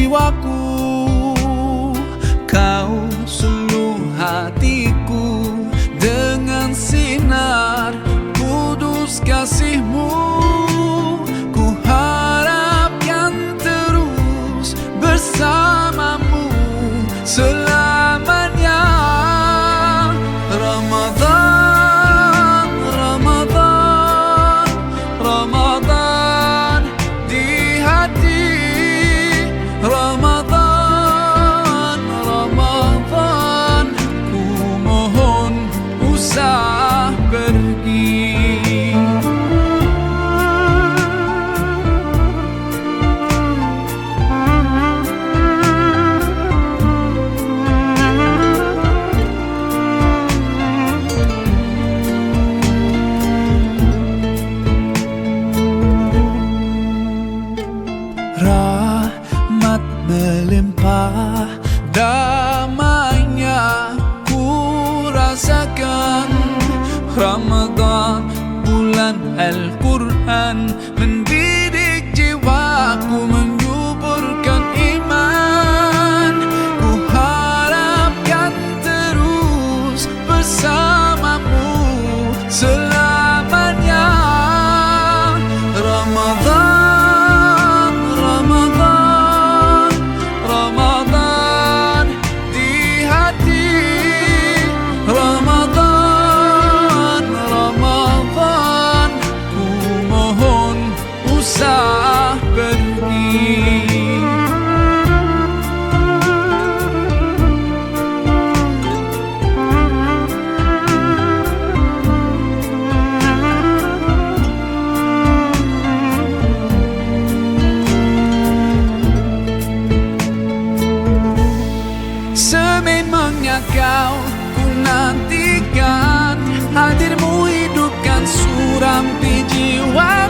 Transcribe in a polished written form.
jiwaku. Kau suluh hatiku dengan sinar kudus kasih-Mu. Ku harapkan terus bersamamu selamanya. Ramadan, Ramadan, Ramadan di hati. Ramadan, Ramadan, ku mohon usah pergi. Rahmat melimpah, damainya ku rasakan. Ramadan, bulan Al-Quran, mendidik jiwaku, menyuburkan iman. Ku harapkan terus bersamamu selamanya. Ramadan, Ramadan, Ramadan di hati. Ramadan, Ramadan, ku mohon usah pergi. Sememangnya kau ku nantikan, hadir-Mu hidupkan suram di jiwa.